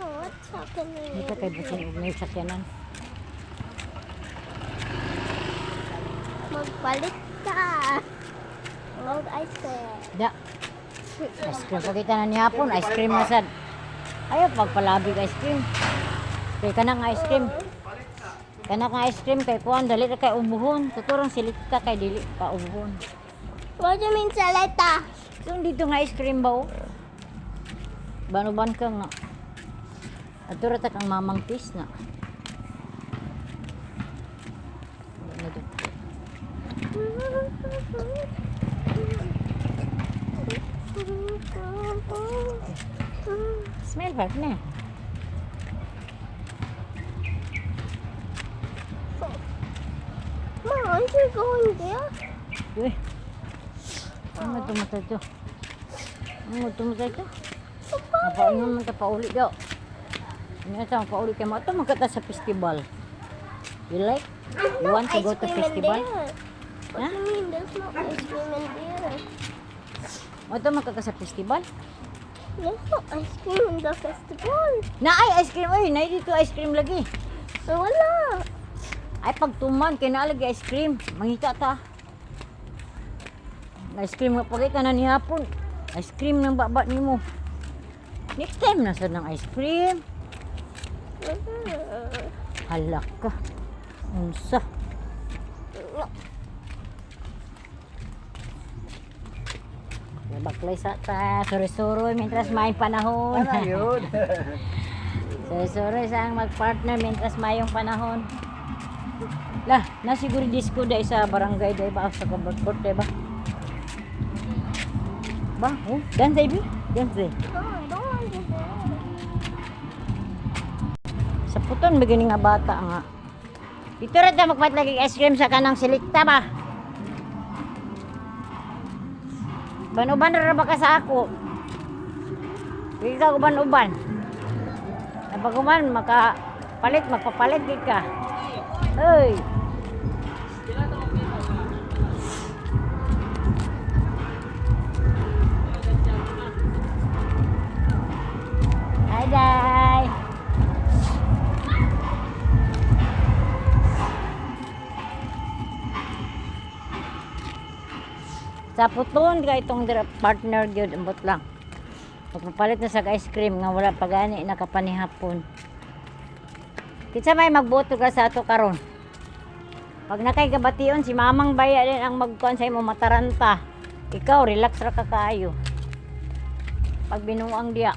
what's happening? Dito kay busin og may sakyanan. Magpalit ka. Load ice cream. Da. Ice cream pagkita na ni hapon, ice cream na sad. Ayaw pagpalabig ice cream. Kay kanang ice cream. Kanang ice cream kay kuan dali ra kay ubuhon. Tuturong silika kay dili pa ubuhon. What do you mean, Saleta? Yung dito nga ice cream ba o? Banuban ka nga. Ato ra ta kang mamang tis na. Ano to? Smell bad na. Ma, aren't you going there? Uy. Ano tumata ito? Ano tumata ito? Napaunin mo ito pauli daw. Ano ito ang pauli kay mo? Ito magkata sa festival. You like? You want to go to festival? What do you mean? There's no ice cream in there. Ito magkata sa festival? There's no ice cream in the festival. Na ay ice cream. Uy, na dito ice cream lagi. Wala. Ay pagtuman, kaya naalagi ice cream. Mangita ta. Ice cream nga pagkita na ni hapon. Ice cream ng baba ni mo. Next time na sa ng ice cream. Halak ka. Unsa. Baklay sa ta. Suri-suri mientras may panahon. Ano yun? Suri-suri sa magpartner mientras mayong panahon. Lah, nasiguro disco dahil sa barangay dahil ba sa court dahil ba? Ba? Oh, dance baby? Dance day. No, I don't want to go. Sa puton, begini nga bata nga. Dito rin tayo magpat lagi ice cream sa kanang silikta ba? Ban-uban na ba ka sa ako? Hindi ka uban-uban. Napag-uban, magpapalit di ka. Hey! Hi, Day! Sa puton ka itong partner gyud ambot lang. Magpapalit na sa ice cream nga wala pagani nakapanihapon. Kitsa may magboto ka sa ato karon. Pag nakay kabation si Mamang Baya din ang magkuan sa imo mataranta. Ikaw relax ra ka kaayo. Pag binuang diya.